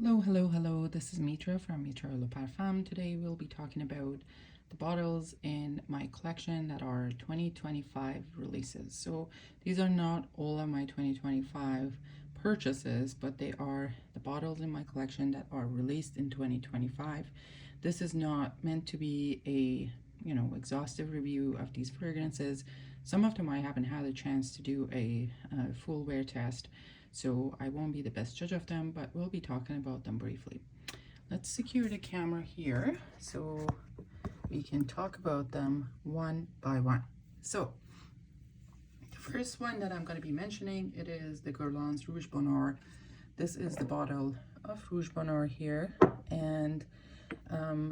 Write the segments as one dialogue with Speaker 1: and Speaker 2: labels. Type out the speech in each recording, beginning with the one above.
Speaker 1: Hello. This is Mitra from Mitra Le Parfum. Today we'll be talking about the bottles in my collection that are 2025 releases. So these are not all of my 2025 purchases, but they are the bottles in my collection that are released in 2025. This is not meant to be a exhaustive review of these fragrances. Some of them I haven't had a chance to do a full wear test, so I won't be the best judge of them, but we'll be talking about them briefly. Let's secure the camera here so we can talk about them one by one. So the first one that I'm going to be mentioning, it is the Guerlain's Rouge Bonar. This is the bottle of Rouge Bonar here, and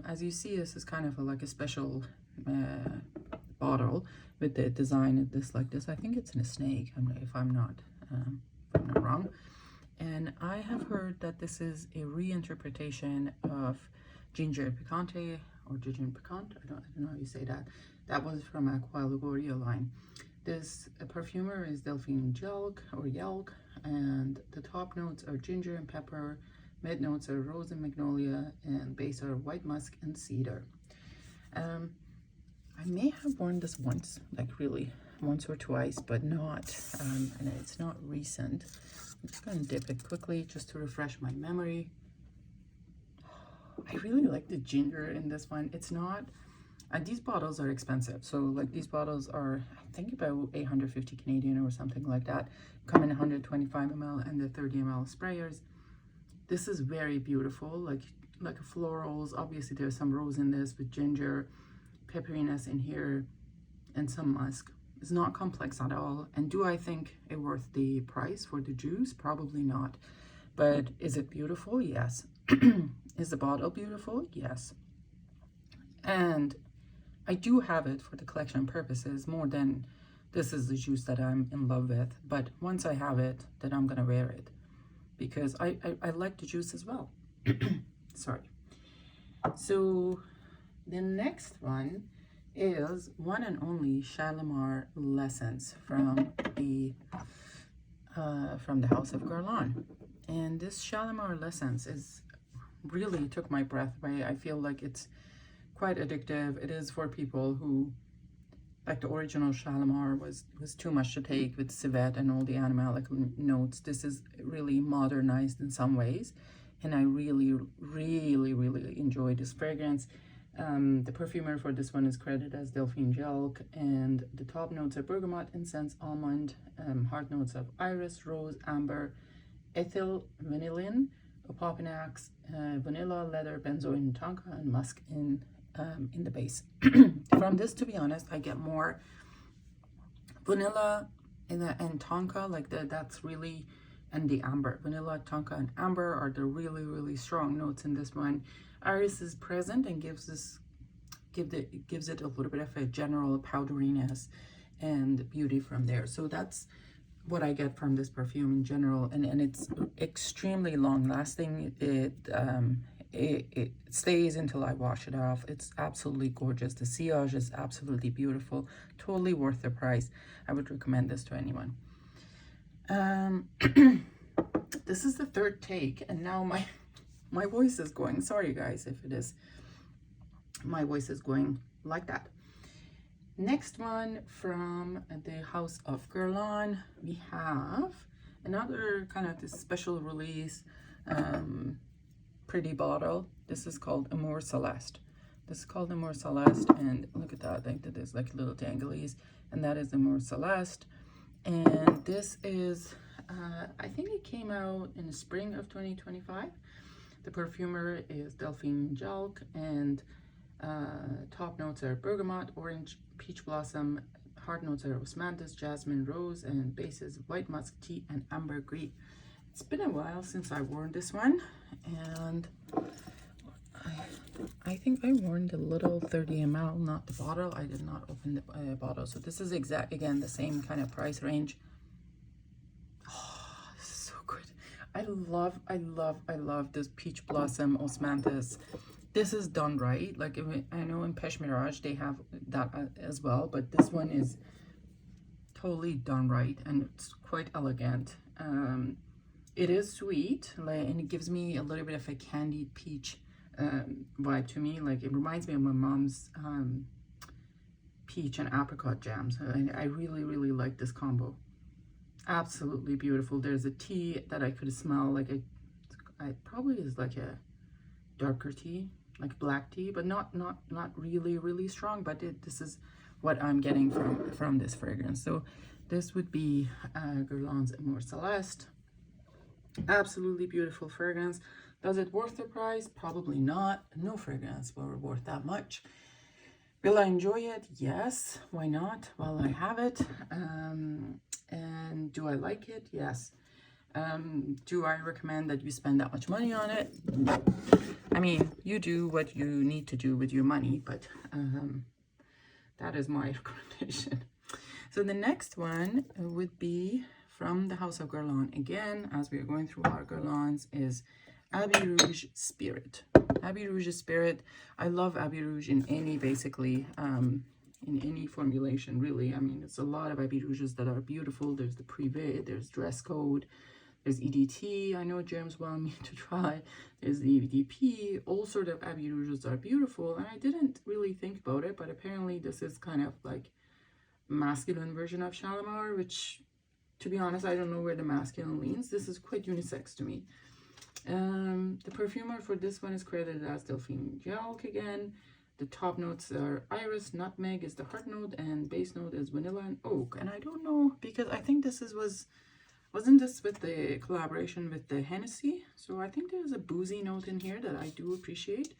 Speaker 1: as you see, this is kind of like a special bottle with the design of this like this. I think it's in a snake, if I'm not wrong. And I have heard that this is a reinterpretation of Ginger Picante or Ginger Picante. I don't know how you say that. That was from a Qualugoria line. This perfumer is Delphine Jelk or Yelk, and the top notes are ginger and pepper. Mid notes are rose and magnolia, and base are white musk and cedar. I may have worn this once, like really once or twice, but not, and it's not recent. I'm just going to dip it quickly just to refresh my memory. I really like the ginger in this one. It's not, these bottles are expensive. So like these bottles are, I think about 850 Canadian or something like that. Come in 125 ml and the 30 ml sprayers. This is very beautiful, like florals. Obviously there's some rose in this with ginger, pepperiness in here, and some musk. It's not complex at all. And do I think it worth the price for the juice? Probably not. But is it beautiful? Yes. Is the bottle beautiful? Yes. And I do have it for the collection purposes more than this is the juice that I'm in love with. But once I have it, then I'm gonna wear it because I like the juice as well. Sorry. So the next one is one and only Shalimar L'Essence from the House of Guerlain. And this Shalimar L'Essence is really took my breath away. I feel like it's quite addictive. It is for people who, like the original Shalimar was too much to take with Civette and all the animalic notes. This is really modernized in some ways, and I really enjoy this fragrance. The perfumer for this one is credited as Delphine Jelk, and the top notes are bergamot, incense, almond, heart notes of iris, rose, amber, ethyl, vanillin, opopanax, vanilla, leather, benzoin, tonka, and musk in the base. From this, to be honest, I get more vanilla and tonka, like that's really, and the amber. Vanilla, tonka, and amber are the really strong notes in this one. Iris is present and gives it a little bit of a general powderiness and beauty from there. So that's what I get from this perfume in general, and it's extremely long lasting. It stays until I wash it off. It's absolutely gorgeous. The sillage is absolutely beautiful. Totally worth the price. I would recommend this to anyone. This is the third take, and now my voice is going. Sorry guys if it is. My voice is going like that. Next one from the House of Guerlain, we have another kind of this special release pretty bottle. This is called Amore Celeste. This is called Amore Celeste, and look at that. I think that there's like little danglies, and that is Amore Celeste. And this is I think it came out in the spring of 2025. The perfumer is Delphine Jelk, and top notes are bergamot, orange, peach blossom. Heart notes are osmanthus, jasmine, rose, and bases white musk, tea, and ambergris. It's been a while since I worn this one, and I think I worn the little 30 ml, not the bottle. I did not open the bottle. So this is again the same kind of price range. Oh, this is so good. I love this peach blossom osmanthus. This is done right. Like I know in Peche Mirage they have that as well, but this one is totally done right, and it's quite elegant. It is sweet, like, and it gives me a little bit of a candied peach vibe to me. Like, it reminds me of my mom's peach and apricot jam. So I really, really like this combo. Absolutely beautiful. There's a tea that I could smell, like it probably is like a darker tea, like black tea, but not really, really strong. But this is what I'm getting from this fragrance. So this would be Guerlain's Amore Celeste. Absolutely beautiful fragrance. Does it worth the price? Probably not. No fragrance were worth that much. Will I enjoy it? Yes. Why not? While I have it. And do I like it? Yes. Do I recommend that you spend that much money on it? I mean, you do what you need to do with your money, but that is my recommendation. So the next one would be from the House of Guerlain. Again, as we are going through our Guerlains, is Abbey Rouge Spirit. Abbey Rouge Spirit. I love Abbey Rouge in any, basically, in any formulation, really. I mean, it's a lot of Abbey Rouges that are beautiful. There's the Privé, there's Dress Code, there's EDT. I know James wanted me to try. There's the DP. All sort of Abbey Rouges are beautiful, and I didn't really think about it, but apparently this is kind of like masculine version of Shalimar, which, to be honest, I don't know where the masculine leans. This is quite unisex to me. The perfumer for this one is credited as Delphine Jalk again. The top notes are iris, nutmeg is the heart note, and base note is vanilla and oak. And I don't know, because I think this wasn't this with the collaboration with the Hennessy? So I think there's a boozy note in here that I do appreciate.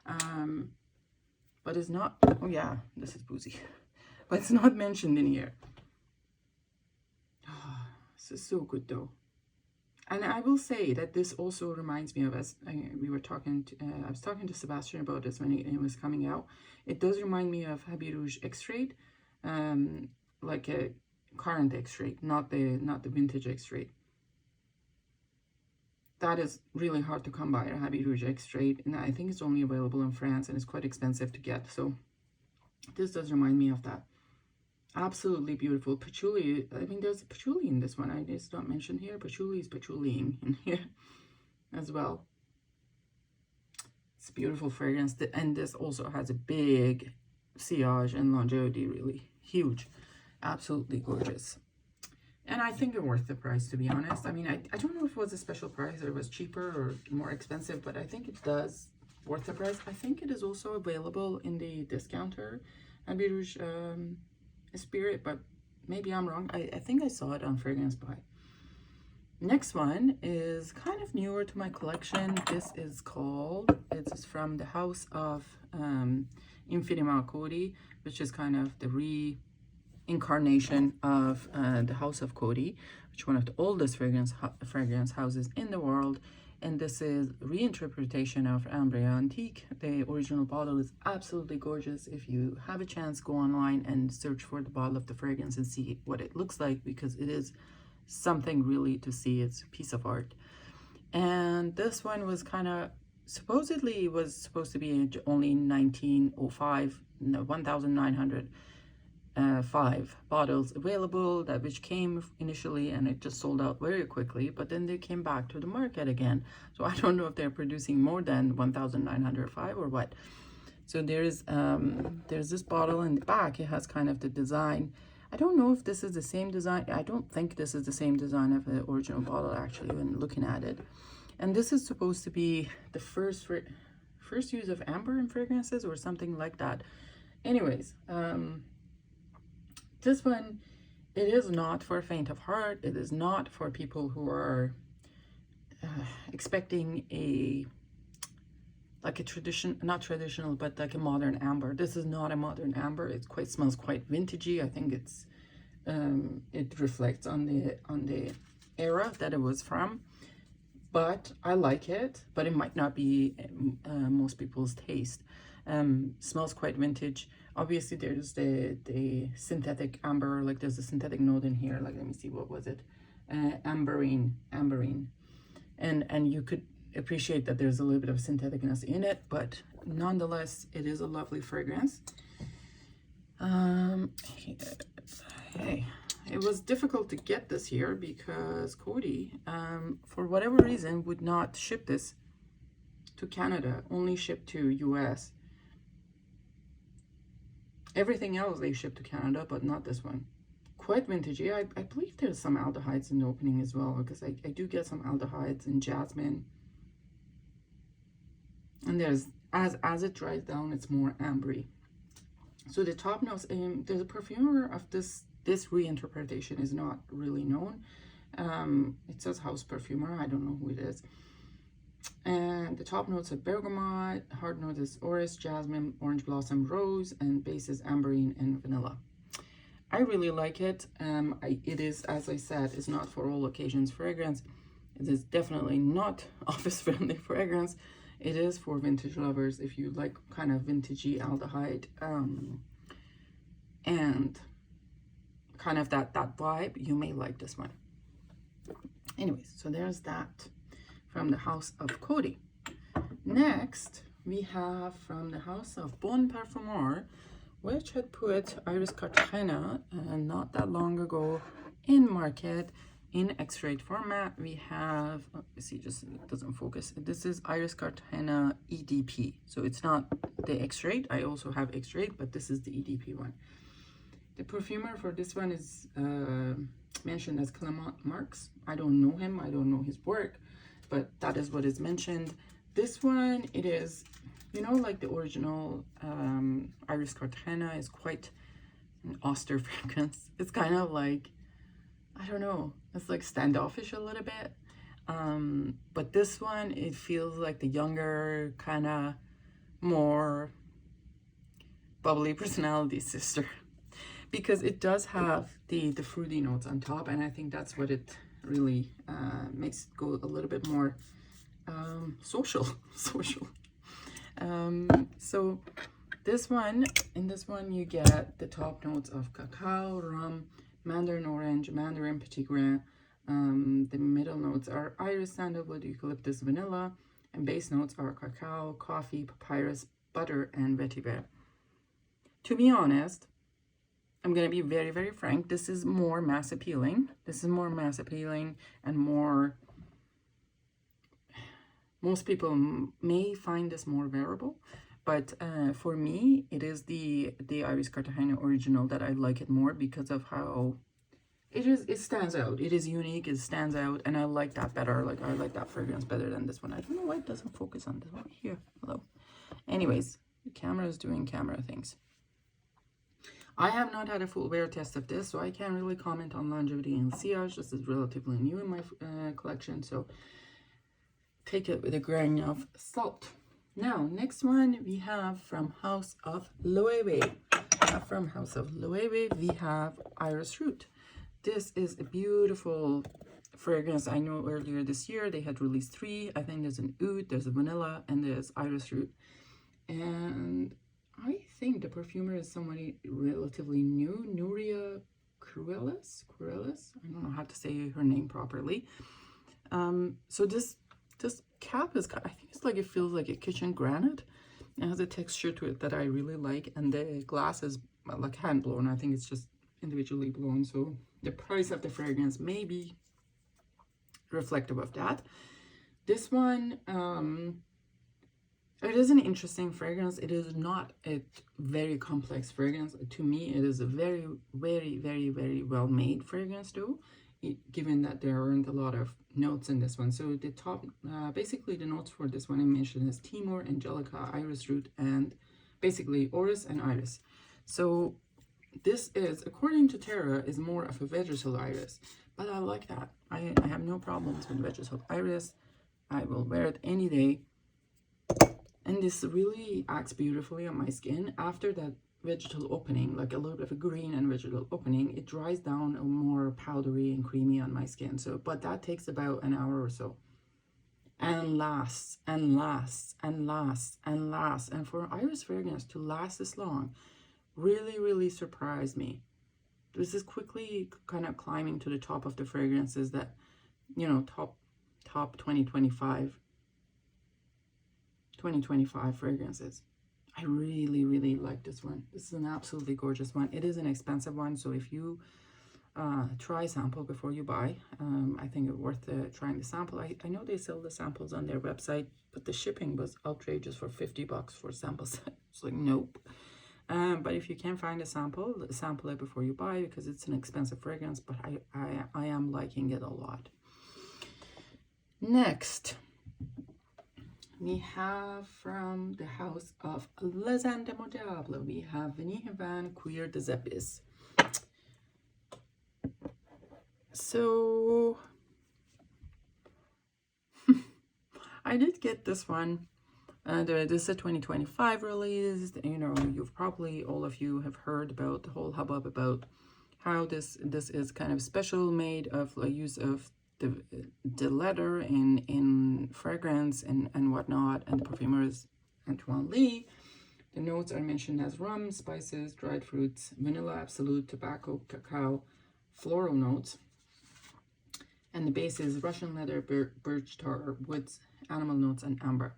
Speaker 1: But it's not, oh yeah, this is boozy. But it's not mentioned in here. Oh, this is so good though. And I will say that this also reminds me of, as we were talking to, I was talking to Sebastian about this when it was coming out. It does remind me of Abbey Rouge X-Rate, like a current X-Rate, not the vintage X-Rate. That is really hard to come by, a Abbey Rouge X-Rate, and I think it's only available in France and it's quite expensive to get. So this does remind me of that. Absolutely beautiful. Patchouli. I mean, there's patchouli in this one. It's not mentioned here. Patchouli is patchouliing in here as well. It's a beautiful fragrance. And this also has a big sillage and longevity, really huge. Absolutely gorgeous. And I think it's worth the price, to be honest. I mean, I don't know if it was a special price or it was cheaper or more expensive, but I think it does worth the price. I think it is also available in the discounter Abbey Rouge Spirit, but maybe I'm wrong. I think I saw it on Fragrance Buy. Next one is kind of newer to my collection. This is called, it's from the House of Infiniment Cody, which is kind of the reincarnation of the House of Cody, which is one of the oldest fragrance houses in the world. And this is reinterpretation of Ambre Antique. The original bottle is absolutely gorgeous. If you have a chance, go online and search for the bottle of the fragrance and see what it looks like, because it is something really to see. It's a piece of art. And this one was kind of, supposedly was supposed to be only 1905, 1,905 bottles available, that which came initially, and it just sold out very quickly, but then they came back to the market again. So I don't know if they're producing more than 1,905 or what. So there's this bottle in the back. It has kind of the design. I don't know if this is the same design. I don't think this is the same design of the original bottle, actually, when looking at it. And this is supposed to be the first use of amber in fragrances or something like that. Anyways, this one, it is not for faint of heart. It is not for people who are expecting like a not traditional, but like a modern amber. This is not a modern amber. It smells quite vintagey. I think it reflects on the era that it was from. But I like it, but it might not be most people's taste. Smells quite vintage. Obviously there's the synthetic amber, like there's a synthetic note in here, like let me see, what was it, amberine, and you could appreciate that there's a little bit of syntheticness in it, but nonetheless it is a lovely fragrance. Hey, it was difficult to get this here because Cody, for whatever reason, would not ship this to Canada, only shipped to US. Everything else they shipped to Canada, but not this one. Quite vintagey. I believe there's some aldehydes in the opening as well, because I do get some aldehydes in jasmine. And there's, as it dries down, it's more ambre. So the top notes, there's a perfumer of this reinterpretation is not really known. It says house perfumer, I don't know who it is. And the top notes are bergamot, hard note is orris, jasmine, orange blossom, rose, and base is amberine and vanilla. I really like it. It is, as I said, is not for all occasions fragrance. It is definitely not office friendly fragrance. It is for vintage lovers if you like kind of vintagey aldehyde and kind of that vibe. You may like this one. Anyways, so there's that from the house of Cody. Next, we have from the house of Bon Parfumeur, which had put Iris Cartagena not that long ago in market in X-rayed format. We have, see, just it doesn't focus. This is Iris Cartagena EDP. So it's not the X-rayed. I also have X-rayed, but this is the EDP one. The perfumer for this one is mentioned as Clement Marx. I don't know him. I don't know his work, but that is what is mentioned. This one, it is, you know, like the original Iris Cartagena is quite an austere fragrance. It's kind of like, I don't know, it's like standoffish a little bit. But this one, it feels like the younger, kind of more bubbly personality sister. Because it does have the fruity notes on top, and I think that's what it really makes it go a little bit more social. So this one, in this one you get the top notes of cacao, rum, mandarin orange, mandarin petit grain. The middle notes are iris, sandalwood, eucalyptus, vanilla, and base notes are cacao, coffee, papyrus, butter, and vetiver. To be honest, I'm going to be very, very frank. This is more mass appealing. This is more mass appealing and more, most people may find this more wearable, but for me, it is the Iris Cartagena original that I like it more because of how it stands out. It is unique, it stands out, and I like that better. Like, I like that fragrance better than this one. I don't know why it doesn't focus on this one. Here, hello. Anyways, the camera is doing camera things. I have not had a full wear test of this, so I can't really comment on longevity and sillage. This is relatively new in my collection, so take it with a grain of salt. Now, next one we have from House of Loewe. From House of Loewe, we have Iris Root. This is a beautiful fragrance. I know earlier this year they had released 3. I think there's an oud, there's a vanilla, and there's Iris Root. And I think the perfumer is somebody relatively new, Nuria Cruelis. I don't know how to say her name properly. So this cap is, I think it's like, it feels like a kitchen granite. It has a texture to it that I really like, and the glass is like hand blown. I think it's just individually blown, so the price of the fragrance may be reflective of that. This one, it is an interesting fragrance. It is not a very complex fragrance. To me, it is a very, very, very, very well made fragrance though, given that there aren't a lot of notes in this one. So the top, basically the notes for this one I mentioned is Timor, Angelica, Iris Root, and basically Orris and Iris. So this is, according to Tara, is more of a vegetal iris, but I like that. I have no problems with vegetal iris. I will wear it any day. And this really acts beautifully on my skin. After that vegetal opening, like a little bit of a green and vegetal opening, it dries down a more powdery and creamy on my skin. So, but that takes about an hour or so. And lasts, and lasts, and lasts, and lasts. And for Iris fragrance to last this long, really, really surprised me. This is quickly kind of climbing to the top of the fragrances that, you know, top 2025 fragrances. I really, really like this one. This is an absolutely gorgeous one. It is an expensive one, so if you try sample before you buy. I think it's worth trying the sample. I know they sell the samples on their website, but the shipping was outrageous for 50 bucks for a sample set. It's like, nope. But if you can find a sample it before you buy, because it's an expensive fragrance, but I am liking it a lot. Next, we have from the house of Les Indemodables, we have Vanille Van Cuir de Deepis. So I did get this one. This is a 2025 release. You know, you've probably, all of you have heard about the whole hubbub about how this is kind of special, made of a use of the leather in fragrance and whatnot, and the perfumer is Antoine Lee. The notes are mentioned as rum, spices, dried fruits, vanilla absolute, tobacco, cacao, floral notes. And the base is Russian leather, birch tar, woods, animal notes, and amber.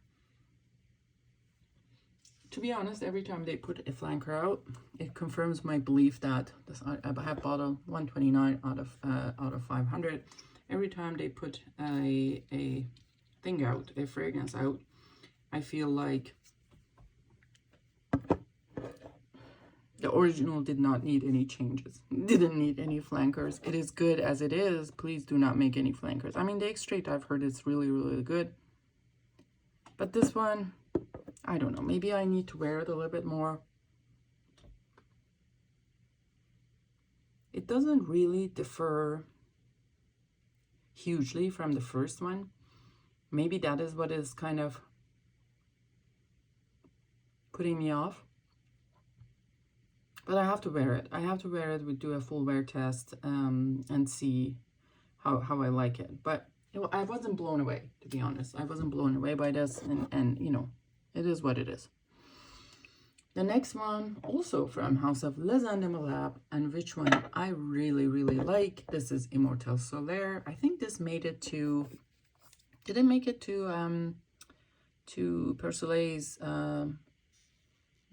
Speaker 1: To be honest, every time they put a flanker out, it confirms my belief that this, I have bottle 129 out of 500. Every time they put a thing out, a fragrance out, I feel like the original did not need any changes, didn't need any flankers. It is good as it is. Please do not make any flankers. I mean, the extrait, I've heard it's really, really good. But this one, I don't know. Maybe I need to wear it a little bit more. It doesn't really differ hugely from the first one. Maybe that is what is kind of putting me off. But I have to wear it. I have to wear it. We do a full wear test and see how I like it. But I wasn't blown away, to be honest. I wasn't blown away by this, and you know, it is what it is. The next one, also from House of Les Indemodables, and which one I really, really like. This is Immortal Solair. I think this made it to, did it make it to Persoleil's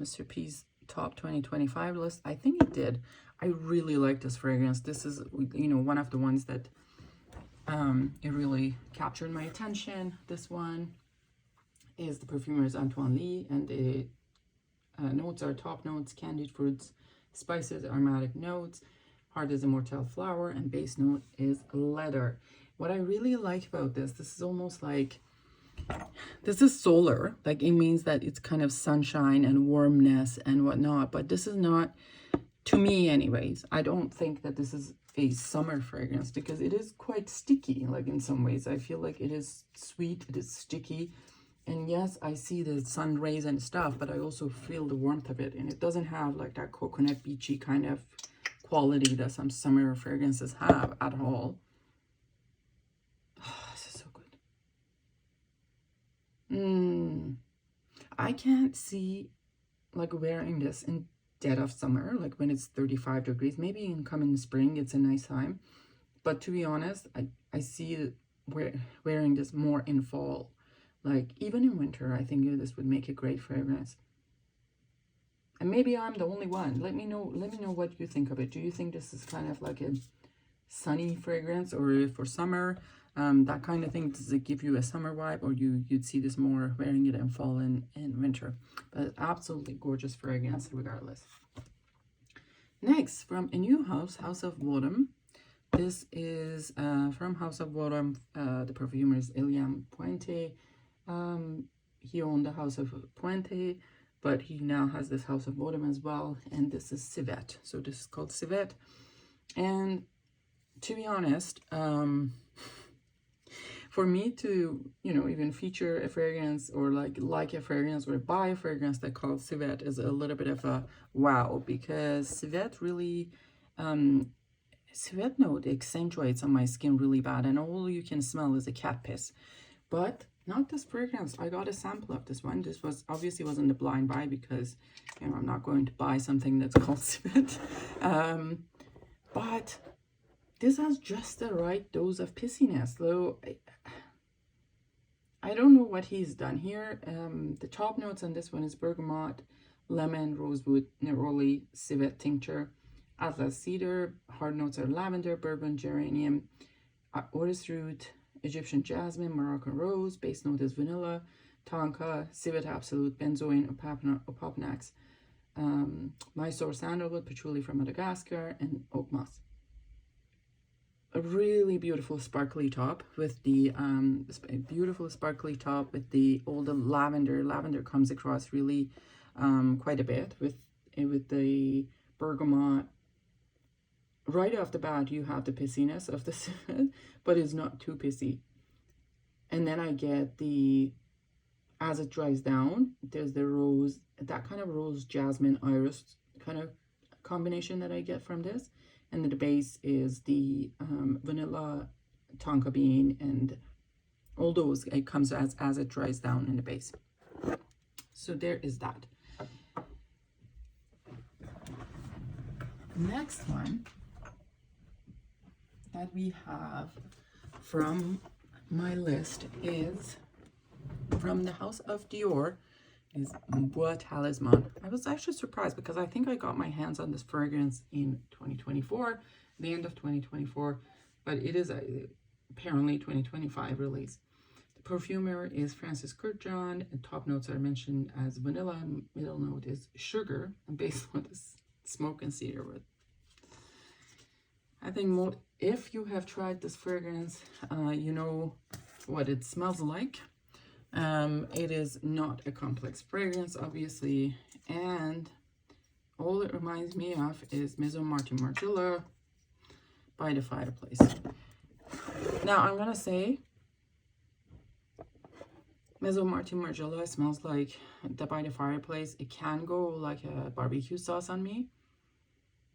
Speaker 1: Mr. P's top 2025 list? I think it did. I really like this fragrance. This is, you know, one of the ones that it really captured my attention. This one is the perfumer's Antoine Lee, and the notes are top notes, candied fruits, spices, aromatic notes, heart is immortal flower, and base note is leather. What I really like about this is almost like, this is solar, like it means that it's kind of sunshine and warmness and whatnot, but this is not, to me anyways, I don't think that this is a summer fragrance, because it is quite sticky. Like in some ways I feel like it is sweet, it is sticky, and yes, I see the sun rays and stuff, but I also feel the warmth of it, and it doesn't have like that coconut beachy kind of quality that some summer fragrances have at all. Oh, this is so good. I can't see like wearing this in dead of summer, like when it's 35 degrees. Maybe in coming spring it's a nice time, but to be honest, I see wearing this more in fall. Like even in winter, I think this would make a great fragrance. And maybe I'm the only one. Let me know what you think of it. Do you think this is kind of like a sunny fragrance, or for summer, that kind of thing? Does it give you a summer vibe, or you'd see this more wearing it in fall and winter? But absolutely gorgeous fragrance regardless. Next, from a new house, House of Bordom. This is from House of Bordom. The perfumer is Iliam Puente. He owned the House of Puente, but he now has this House of Bordom as well, and this is Civette. So this is called Civette. And to be honest, for me to, you know, even feature a fragrance or like a fragrance or buy a fragrance that called Civette is a little bit of a wow, because Civette really, Civette note accentuates on my skin really bad, and all you can smell is a cat piss. But not this fragrance. I got a sample of this one. This was obviously wasn't a blind buy, because, you know, I'm not going to buy something that's called Civette. But this has just the right dose of pissiness, though. I don't know what he's done here. The top notes on this one is bergamot, lemon, rosewood, neroli, civet tincture, Atlas cedar. Hard notes are lavender, bourbon, geranium, orris root, Egyptian jasmine, Moroccan rose. Base note is vanilla, tonka, civet absolute, benzoin, opopanax, Mysore sandalwood, patchouli from Madagascar, and oak moss. A really beautiful sparkly top with the all the lavender. Lavender comes across really quite a bit with the bergamot. Right off the bat, you have the pissiness of the civet, but it's not too pissy. And then I get the, as it dries down, there's the rose, that kind of rose jasmine iris kind of combination that I get from this. And then the base is the vanilla, tonka bean, and all those. It comes as it dries down in the base. So there is that. Next one that we have from my list is from the house of Dior, is Bois Talisman. I was actually surprised because I think I got my hands on this fragrance in 2024, the end of 2024, but it is apparently 2025 release. The perfumer is Francis Kurkdjian, and top notes are mentioned as vanilla, and middle note is sugar, and base note is smoke and cedar wood. I think if you have tried this fragrance, you know what it smells like. It is not a complex fragrance, obviously, and all it reminds me of is Maison Martin Margiela by the fireplace. Now I'm gonna say Maison Martin Margiela smells like the by the fireplace. It can go like a barbecue sauce on me,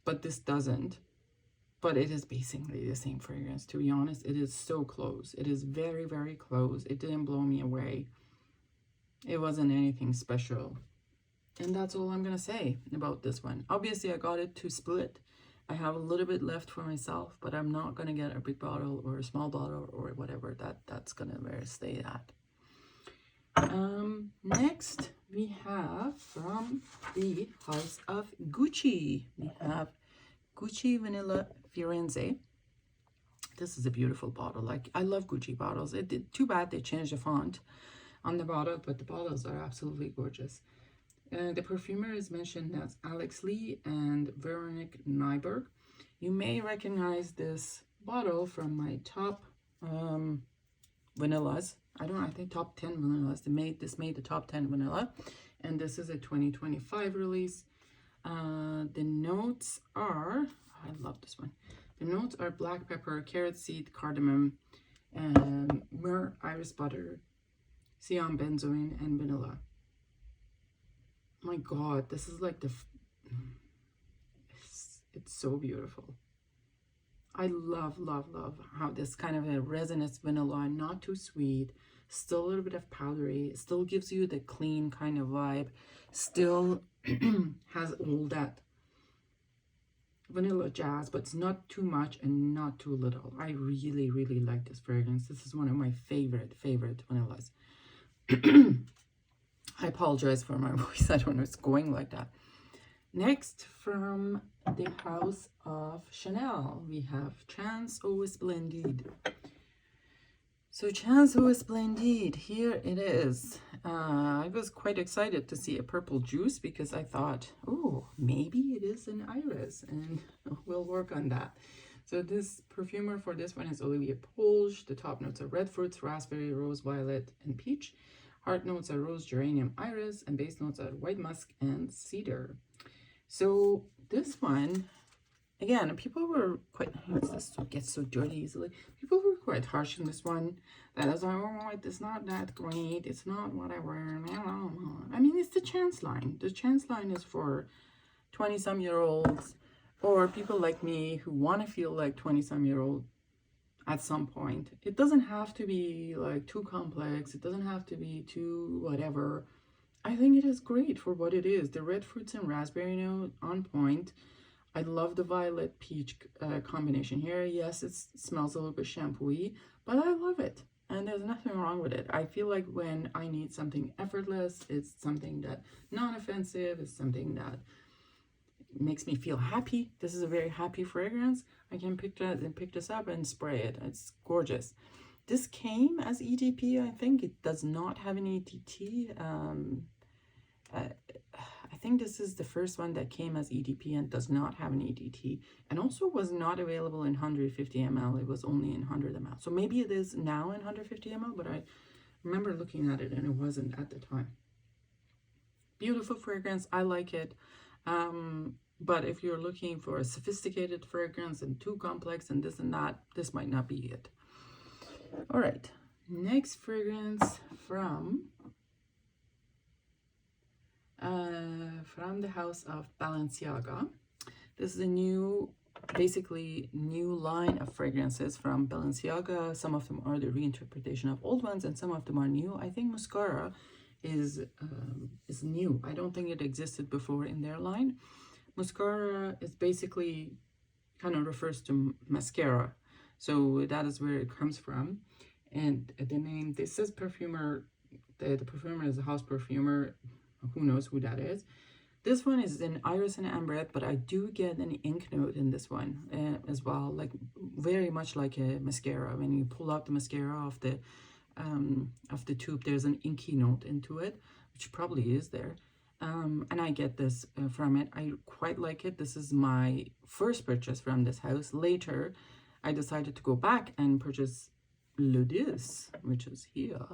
Speaker 1: but this doesn't. But it is basically the same fragrance, to be honest. It is so close. It is very, very close. It didn't blow me away. It wasn't anything special. And that's all I'm going to say about this one. Obviously, I got it to split. I have a little bit left for myself, but I'm not going to get a big bottle or a small bottle or whatever. That's going to stay at. Next, we have from the house of Gucci. We have Gucci Vanilla Firenze. This is a beautiful bottle. Like, I love Gucci bottles. Too bad they changed the font on the bottle, but the bottles are absolutely gorgeous. The perfumer is mentioned as Alex Lee and Veronique Nyberg. You may recognize this bottle from my top vanillas. I think top 10 vanillas. This made the top 10 vanilla, and this is a 2025 release. The notes are, I love this one. The notes are black pepper, carrot seed, cardamom, myrrh, iris butter, cyan benzoin, and vanilla. My God, this is like it's so beautiful. I love, love, love how this kind of a resinous vanilla, not too sweet, still a little bit of powdery, still gives you the clean kind of vibe, still has all that vanilla jazz, but it's not too much and not too little. I really, really like this fragrance. This is one of my favorite vanillas. I apologize for my voice. I don't know, it's going like that. Next, from the house of Chanel, we have Chance Eau Splendide. So Chance Eau Splendide, here it is. I was quite excited to see a purple juice because I thought, oh, maybe it is an iris, and we'll work on that. So this perfumer for this one is Olivier Polge. The top notes are red fruits, raspberry, rose, violet, and peach. Heart notes are rose, geranium, iris, and base notes are white musk and cedar. So this one, again, people were quite, this gets so dirty easily. People were quite harsh in this one. That is, oh, it's not that great. It's not whatever. I mean, it's the Chance line. The Chance line is for 20-some-year-olds or people like me who want to feel like 20-some-year-old at some point. It doesn't have to be like too complex. It doesn't have to be too whatever. I think it is great for what it is. The red fruits and raspberry note on point. I love the violet peach combination here. Yes, it smells a little bit shampoo-y, but I love it. And there's nothing wrong with it. I feel like when I need something effortless, it's something that non-offensive, it's something that makes me feel happy. This is a very happy fragrance. I can pick this up and spray it. It's gorgeous. This came as EDP, I think. It does not have an EDT. I think this is the first one that came as EDP and does not have an EDT, and also was not available in 150 ml. It was only in 100 ml. So maybe it is now in 150 ml, but I remember looking at it and it wasn't at the time. Beautiful fragrance. I like it. But if you're looking for a sophisticated fragrance and too complex and this and that, this might not be it. All right, next fragrance from the house of Balenciaga. This is a new, basically new line of fragrances from Balenciaga. Some of them are the reinterpretation of old ones and some of them are new. I think Muscara is new. I don't think it existed before in their line. Muscara is basically kind of refers to mascara, so that is where it comes from. And the name, this says perfumer. The perfumer is a house perfumer. Who knows who that is? This one is in iris and ambre, but I do get an ink note in this one as well, like very much like a mascara. When you pull out the mascara off the tube, there's an inky note into it, which probably is there. And I get this from it. I quite like it. This is my first purchase from this house. Later, I decided to go back and purchase Ludus, which is here,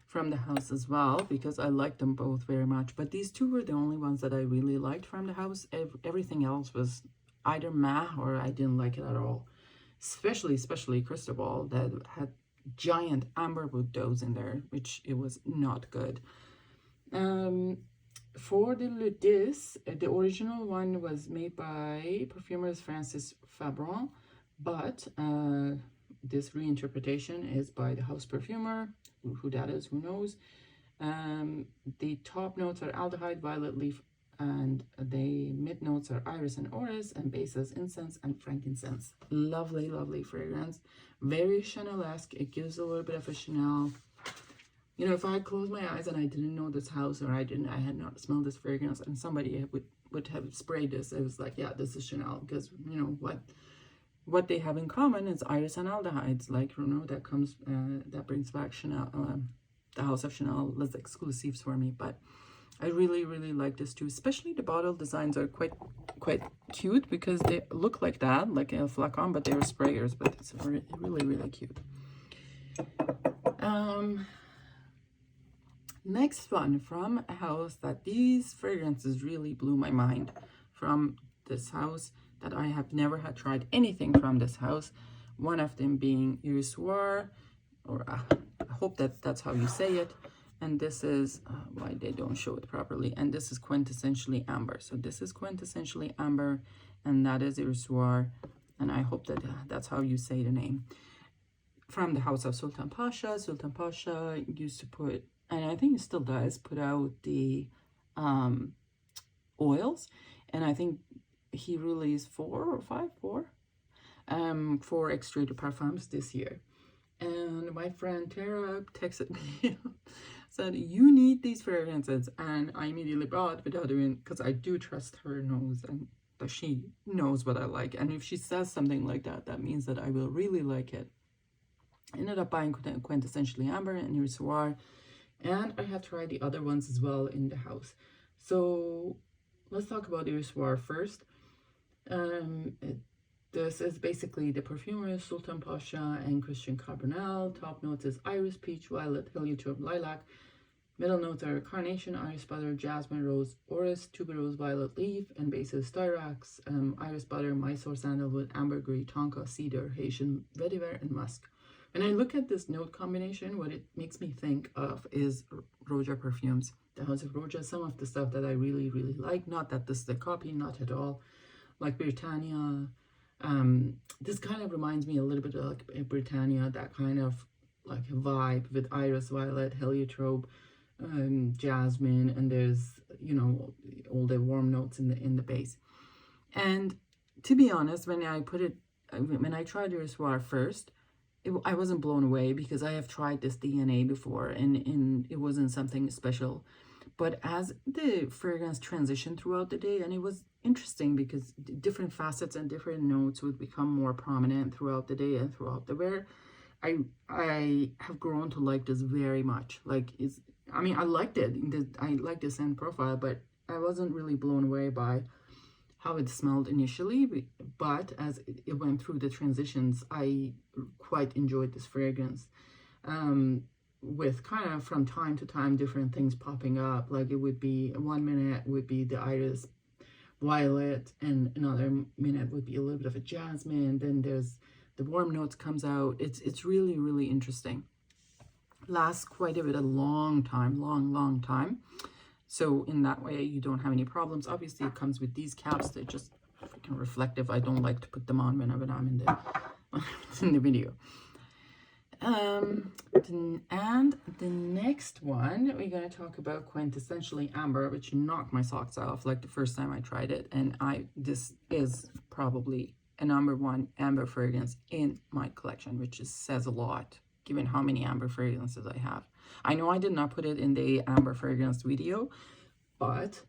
Speaker 1: from the house as well, because I like them both very much. But these two were the only ones that I really liked from the house. Everything else was either meh or I didn't like it at all. Especially Cristobal, that had giant amber wood doughs in there, which it was not good. For the Ludus, the original one was made by perfumers Francis Fabron, but this reinterpretation is by the house perfumer. Who that is, who knows. The top notes are aldehyde, violet leaf, and the mid notes are iris and orris, and bases incense and frankincense. Lovely, lovely fragrance. Very Chanel-esque. It gives a little bit of a Chanel. You know, if I closed my eyes and I didn't know this house, or I had not smelled this fragrance, and somebody would have sprayed this, it was like, yeah, this is Chanel, because you know what they have in common is iris and aldehydes, like, you know, that comes that brings back Chanel, the house of Chanel as exclusives for me. But I really like this too, especially the bottle designs are quite cute, because they look like that, like a flacon, but they were sprayers. But it's really cute. Next one from a house that these fragrances really blew my mind, from this house that I have never had tried anything from this house. One of them being Irisoir, or I hope that's how you say it. And this is, why they don't show it properly. And this is Quintessentially Amber. So this is Quintessentially Amber, and that is Irisoir. And I hope that that's how you say the name. From the house of Sultan Pasha. Sultan Pasha used to put, and I think he still does, put out the oils. And I think he released 4 extrait parfums this year. And my friend Tara texted me, said, you need these fragrances. And I immediately bought without even, because I do trust her nose, and that she knows what I like. And if she says something like that, that means that I will really like it. I ended up buying Quintessentially Amber and Irisoir, and I have tried the other ones as well in the house. So let's talk about Irisoir first. This is basically the perfumer Sultan Pasha and Christian Carbonell. Top notes is iris, peach, violet, heliotrope, lilac. Middle notes are carnation, iris butter, jasmine, rose, orris, tuberose, violet leaf, and bases styrax, iris butter, Mysore sandalwood, ambergris, tonka, cedar, Haitian vetiver, and musk. When I look at this note combination, what it makes me think of is Rouge perfumes. The House of Rouge, some of the stuff that I really like. Not that this is a copy, not at all. Like Britannia. This kind of reminds me a little bit of like Britannia, that kind of like a vibe with iris, violet, heliotrope, jasmine, and there's, you know, all the warm notes in the base. And to be honest, when I tried Irisoir first, I wasn't blown away, because I have tried this DNA before and it wasn't something special. But as the fragrance transitioned throughout the day, and it was interesting because different facets and different notes would become more prominent throughout the day and throughout the wear. I have grown to like this very much. Like, I mean, I liked it. I liked the scent profile, but I wasn't really blown away by how it smelled initially. But as it went through the transitions, I quite enjoyed this fragrance. With kind of from time to time different things popping up. Like it would be 1 minute would be the iris violet, and another minute would be a little bit of a jasmine. Then there's the warm notes comes out. It's really, really interesting. Lasts quite a bit, a long time. So in that way, you don't have any problems. Obviously, it comes with these caps. They're just freaking reflective. I don't like to put them on whenever I'm in the video. And the next one, we're going to talk about Quintessentially Ambre, which knocked my socks off like the first time I tried it. And this is probably a #1 amber fragrance in my collection, which just says a lot, given how many amber fragrances I have. I know I did not put it in the amber fragrance video, but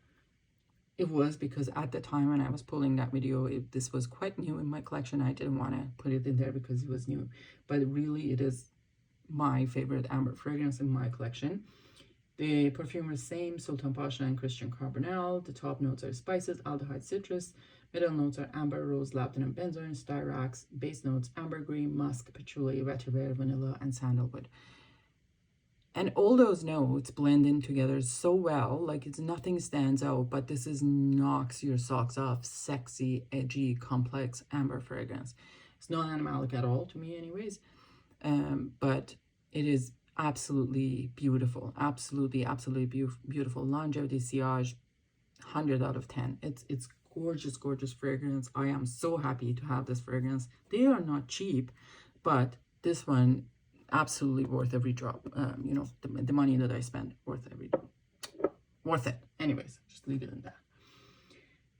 Speaker 1: it was because at the time when I was pulling that video, this was quite new in my collection. I didn't want to put it in there because it was new, but really it is my favorite amber fragrance in my collection. The Parfumeur same, Sultan, Pasha, and Christian Carbonell. The top notes are spices, aldehyde, citrus. Middle notes are amber, rose, lavender, and benzoin, styrax. Base notes, ambergris, musk, patchouli, vetiver, vanilla, and sandalwood. And all those notes blend in together so well, like nothing stands out, but this is knocks your socks off, sexy, edgy, complex amber fragrance. It's not animalic at all to me anyways, but it is absolutely beautiful, absolutely beautiful. Longevity, sillage, 100 out of 10. It's gorgeous fragrance. I am so happy to have this fragrance. They are not cheap, but this one absolutely worth every drop. You know, the money that I spent, worth it. Anyways, just leave it in that.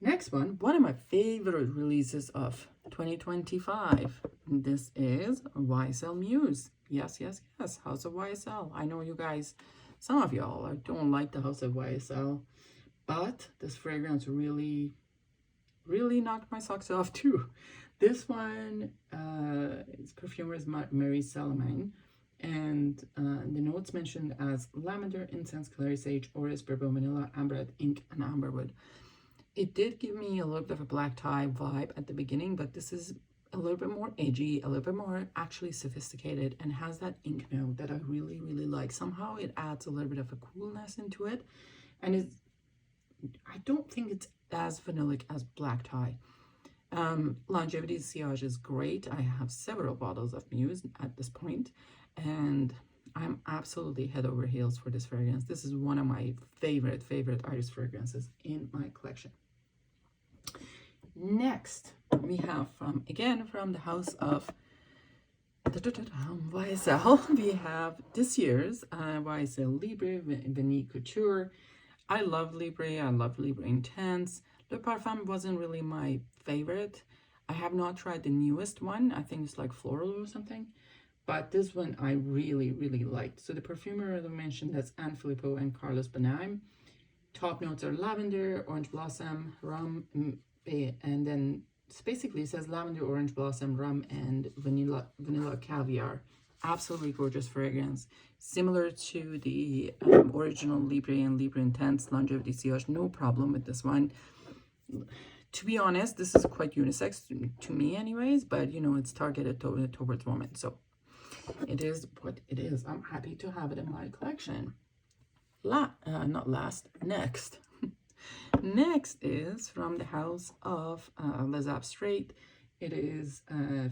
Speaker 1: Next one of my favorite releases of 2025. This is YSL Muse. Yes. House of YSL. I know you guys, some of y'all don't like the House of YSL, but this fragrance really knocked my socks off too. This one, its perfumer is Mary Salamine, and the notes mentioned as lavender, incense, clary sage, orris, bourbon, vanilla, amber, ink, and amberwood. It did give me a little bit of a black tie vibe at the beginning, but this is a little bit more edgy, a little bit more actually sophisticated, and has that ink note that I really like. Somehow it adds a little bit of a coolness into it, and I don't think it's as vanillic as black tie. Longevity, sillage is great. I have several bottles of Muse at this point, and I'm absolutely head over heels for this fragrance. This is one of my favorite iris fragrances in my collection. Next, we have from the house of YSL, we have this year's YSL Libre Vanille Couture. I love Libre. I love Libre Intense. Le Parfum wasn't really my favorite. I have not tried the newest one. I think it's like floral or something. But this one I really liked. So the perfumer I mentioned, that's Anne Filippo and Carlos Bonheim. Top notes are lavender, orange blossom, rum, and then basically it says lavender, orange blossom, rum, and vanilla caviar. Absolutely gorgeous fragrance. Similar to the original Libre and Libre Intense Longevity Sillage. No problem with this one. To be honest, this is quite unisex to me anyways, but you know, it's targeted towards women. So it is what it is. I'm happy to have it in my collection. Next. Next is from the house of Les Abstraits. It is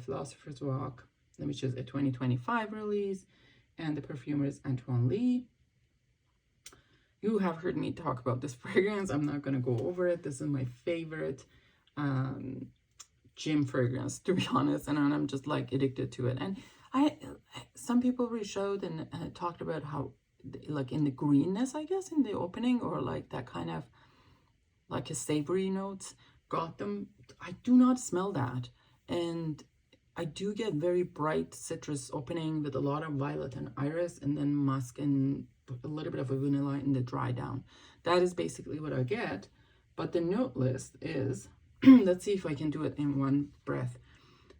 Speaker 1: Philosopher's Walk, which is a 2025 release, and the perfumer is Antoine Lee. You have heard me talk about this fragrance. I'm not going to go over it. This is my favorite gym fragrance, to be honest, and I'm just like addicted to it. And some people reached out and talked about how, like, in the greenness, I guess, in the opening, or like that kind of like a savory notes got them. I do not smell that, and I do get very bright citrus opening with a lot of violet and iris, and then musk and a little bit of a vanilla in the dry down. That is basically what I get, But the note list is, let's see if I can do it in one breath.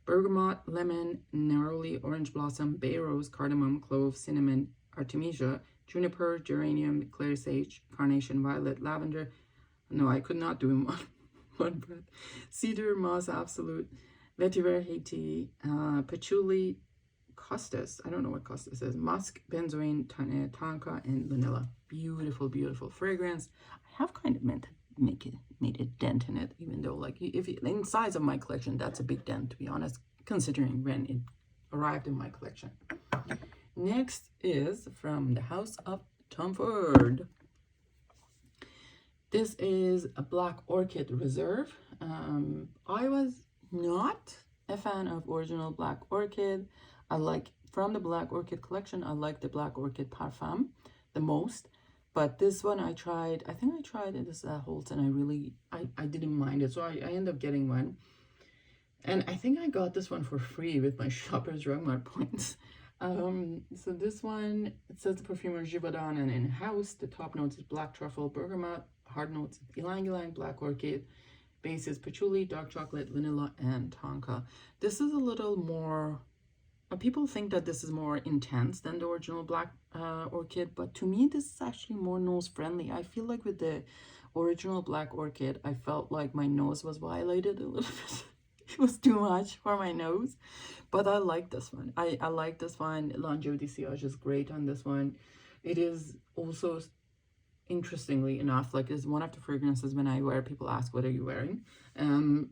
Speaker 1: Bergamot, lemon, neroli, orange blossom, bay rose, cardamom, clove, cinnamon, artemisia, juniper, geranium, clear sage, carnation, violet, lavender. No, I could not do in one breath. Cedar, moss, absolute, vetiver, Haiti, patchouli, costus. I don't know what costus is. Musk, benzoin, tonka, and vanilla. Beautiful, beautiful fragrance. I have kind of made a dent in it, even though, like, if you, in size of my collection, that's a big dent, to be honest, considering when it arrived in my collection. Next is from the House of Tom Ford. This is a Black Orchid Reserve. I was not a fan of original Black Orchid. I like, from the Black Orchid collection, I like the Black Orchid Parfum the most. But this one I tried, I think I tried it as a Holtz, and I didn't mind it. So I ended up getting one. And I think I got this one for free with my Shoppers Drug Mart points. So this one, it says the Parfumeur Givaudan and in-house. The top notes is black truffle, bergamot. Hard notes, ylang ylang, black orchid. Base is patchouli, dark chocolate, vanilla, and tonka. This is a little more, people think that this is more intense than the original Black Orchid, but to me, this is actually more nose friendly. I feel like with the original Black Orchid, I felt like my nose was violated a little bit. It was too much for my nose, but I like this one. I like this one. Longevity Sillage is great on this one. It is also, interestingly enough, like, is one of the fragrances when I wear, people ask, what are you wearing? And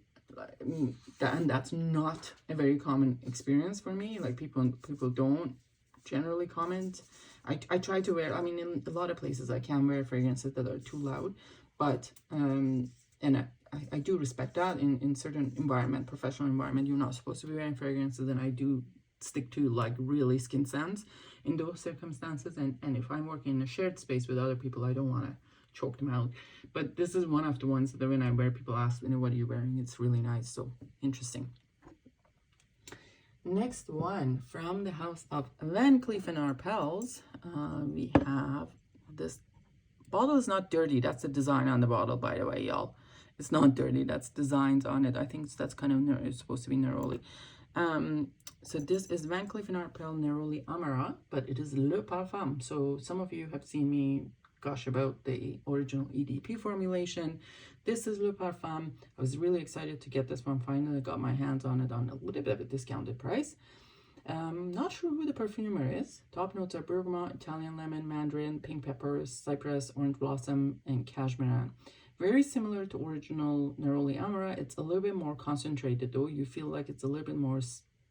Speaker 1: that's not a very common experience for me. Like, people don't generally comment. I try to wear, I mean, in a lot of places I can wear fragrances that are too loud, but and I do respect that. In certain environment, professional environment, you're not supposed to be wearing fragrances, and I do stick to, like, really skin scents in those circumstances. And if I'm working in a shared space with other people, I don't want to choke them out. But this is one of the ones that when I wear, people ask, what are you wearing? It's really nice. So interesting. Next one from the House of Van Cleef & Arpels. We have this bottle. Is not dirty. That's the design on the bottle, by the way, y'all. It's not dirty. That's designs on it. I think that's kind of, it's supposed to be neroli. So this is Van Cleef & Arpels Neroli Amore, but it is Le Parfum. So some of you have seen me gush about the original EDP formulation. This is Le Parfum. I was really excited to get this one. Finally got my hands on it on a little bit of a discounted price. Not sure who the perfumer is. Top notes are bergamot, Italian lemon, mandarin, pink peppers, cypress, orange blossom, and cashmere. Very similar to original Neroli Amore. It's a little bit more concentrated though. You feel like it's a little bit more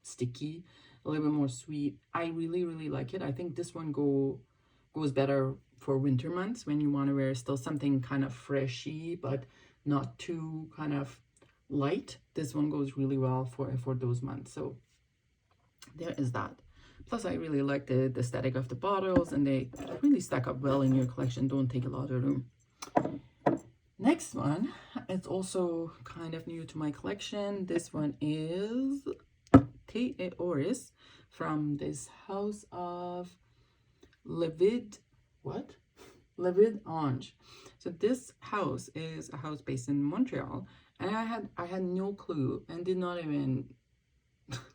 Speaker 1: sticky, a little bit more sweet. I really, really like it. I think this one goes better for winter months when you want to wear still something kind of freshy, but not too kind of light. This one goes really well for those months. So there is that. Plus, I really like the aesthetic of the bottles, and they really stack up well in your collection. Don't take a lot of room. Next one, it's also kind of new to my collection. This one is Thé et Orris from this House of Levid, Levid Ange. So this house is a house based in Montreal, and I had no clue and did not even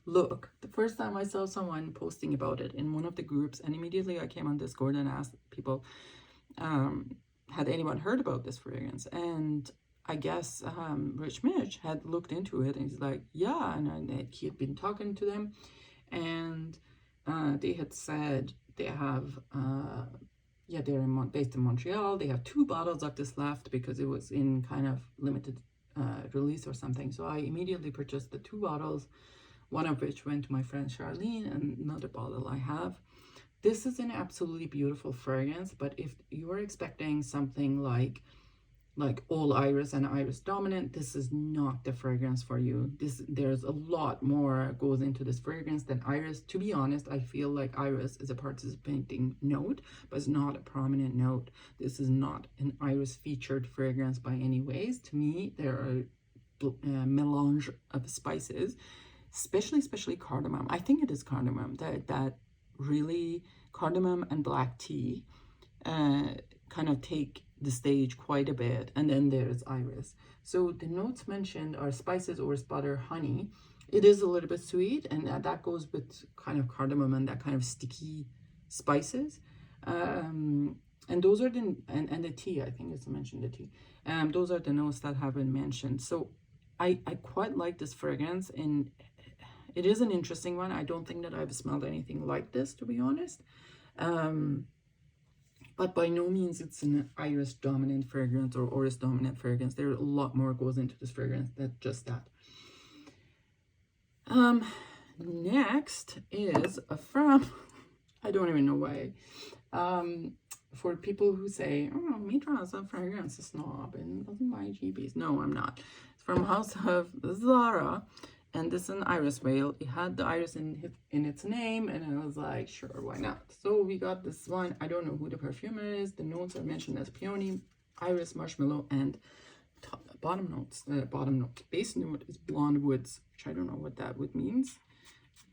Speaker 1: look. The first time I saw someone posting about it in one of the groups, and immediately I came on Discord and asked people, had anyone heard about this fragrance? And I guess Rich Mitch had looked into it, and he's like, yeah, and he had been talking to them, and they had said they have they're based in Montreal. They have 2 bottles of this left because it was in kind of limited release or something. So I immediately purchased the 2 bottles, one of which went to my friend Charlene, and another bottle I have. This is an absolutely beautiful fragrance, but if you are expecting something like all iris and iris dominant, this is not the fragrance for you. There's a lot more goes into this fragrance than iris. To be honest, I feel like iris is a participating note, but it's not a prominent note. This is not an iris featured fragrance by any ways. To me, there are a melange of spices, especially cardamom. I think it is cardamom that really, cardamom and black tea kind of take the stage quite a bit. And then there's iris. So the notes mentioned are spices, orris butter, honey. It is a little bit sweet, and that goes with kind of cardamom and that kind of sticky spices. And those are and the tea, I think it's mentioned, the tea. Those are the notes that have been mentioned. So I quite like this fragrance, and it is an interesting one. I don't think that I've smelled anything like this, to be honest. But by no means it's an iris dominant fragrance or orris dominant fragrance. There a lot more goes into this fragrance than just that. Next is from, I don't even know why, for people who say, oh, Mitra is a fragrance snob and doesn't buy GBs. No, I'm not. It's from House of Zara, and this is an iris veil. It had the iris in its name, and I was like, sure, why not? So we got this one. I don't know who the perfumer is. The notes are mentioned as peony, iris, marshmallow, and bottom notes. Base note is blonde woods, which I don't know what that wood means.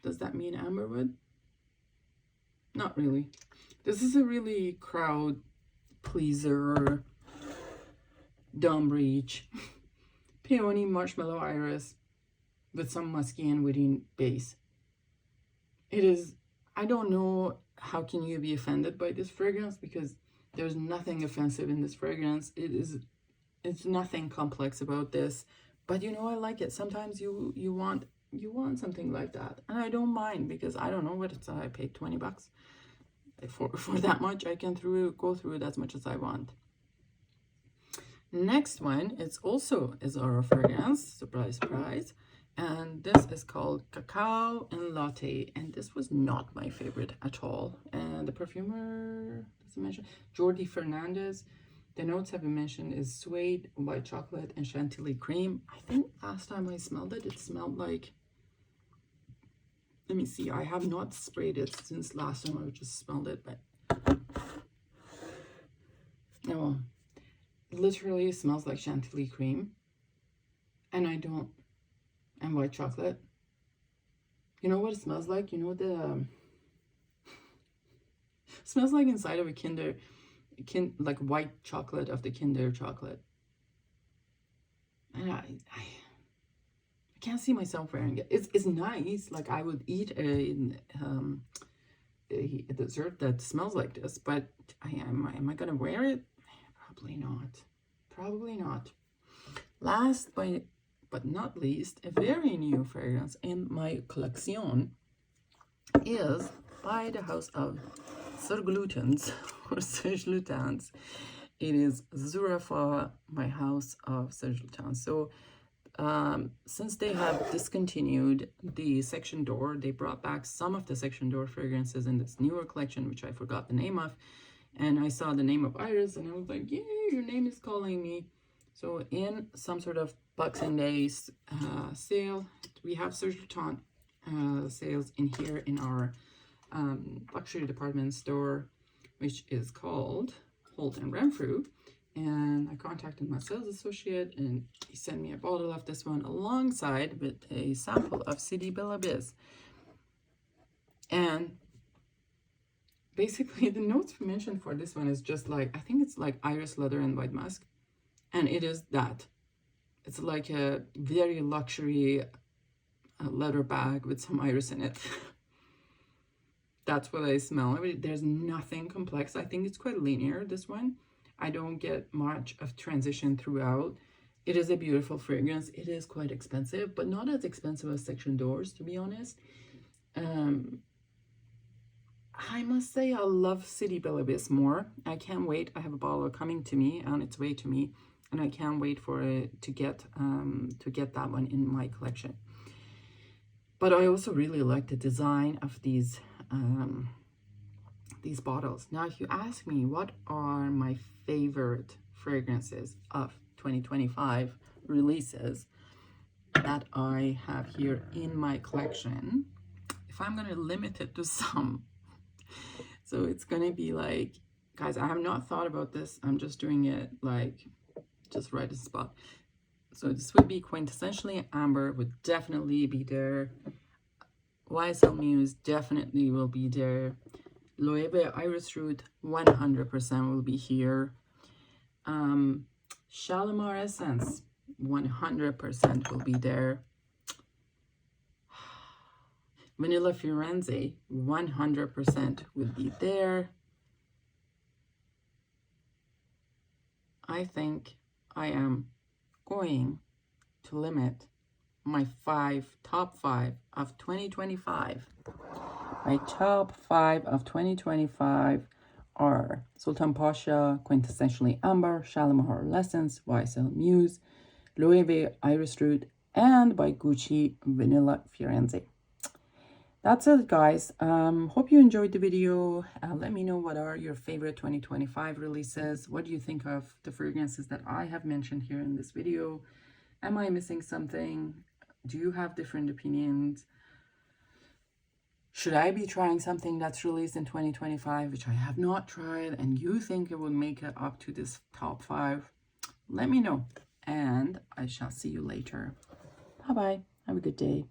Speaker 1: Does that mean amber wood? Not really. This is a really crowd pleaser, dumb breach, peony, marshmallow, iris, with some musky and woody base. It is, I don't know how can you be offended by this fragrance, because there's nothing offensive in this fragrance. It's nothing complex about this, but you know, I like it. Sometimes you want something like that, and I don't mind, because I don't know what it's. I paid $20 for that much. I can go through it as much as I want. Next one, it's also a Zara fragrance, surprise, surprise, and this is called Cacao and Latte, and this was not my favorite at all. And the perfumer, does it mention? Jordi Fernandez. The notes have been mentioned is suede, white chocolate, and chantilly cream. I think last time I smelled it, it smelled like, let me see, I have not sprayed it since last time I just smelled it, but no, literally it smells like chantilly cream, and and white chocolate. You know what it smells like? You know, the smells like inside of a like white chocolate of the Kinder chocolate. And I can't see myself wearing it. It's nice. Like, I would eat a dessert that smells like this, but am I gonna wear it? Probably not. Probably not. Last but not least, a very new fragrance in my collection is by the house of Surglutans or Surglutans. It is Zurafa, my house of Surglutans. So since they have discontinued the section door, they brought back some of the section door fragrances in this newer collection, which I forgot the name of. And I saw the name of Iris, and I was like, yay, your name is calling me. So in some sort of Boxing Day sale, we have Sultan sales in here in our luxury department store, which is called Holt and Renfrew. And I contacted my sales associate, and he sent me a bottle of this one alongside with a sample of City Bella Biz. And basically the notes mentioned for this one is just like, I think it's like iris, leather, and white musk. And it is that. It's like a very luxury leather bag with some iris in it. That's what I smell. There's nothing complex. I think it's quite linear, this one. I don't get much of transition throughout. It is a beautiful fragrance. It is quite expensive, but not as expensive as Section Doors, to be honest. I must say I love City Bella Biz more. I can't wait. I have a bottle coming to me, on its way to me, and I can't wait for it to get that one in my collection. But I also really like the design of these bottles. Now, if you ask me what are my favorite fragrances of 2025 releases that I have here in my collection, if I'm going to limit it to some, so it's going to be like, guys, I have not thought about this. I'm just doing it like just right at the spot. So this would be Quintessentially Amber, would definitely be there. YSL Muse definitely will be there. Loewe Iris Root 100% will be here. Shalimar Essence 100% will be there. Vanilla Firenze 100% will be there. I think I am going to limit my top five of 2025. My top 5 of 2025 are Sultan Pasha, Quintessentially Ambre, Shalimar Essence, YSL Muse, Loewe Iris Root, and by Gucci Vanilla Firenze. That's it, guys. Hope you enjoyed the video. Let me know what are your favorite 2025 releases. What do you think of the fragrances that I have mentioned here in this video? Am I missing something? Do you have different opinions? Should I be trying something that's released in 2025, which I have not tried, and you think it will make it up to this top 5? Let me know, and I shall see you later. Bye-bye. Have a good day.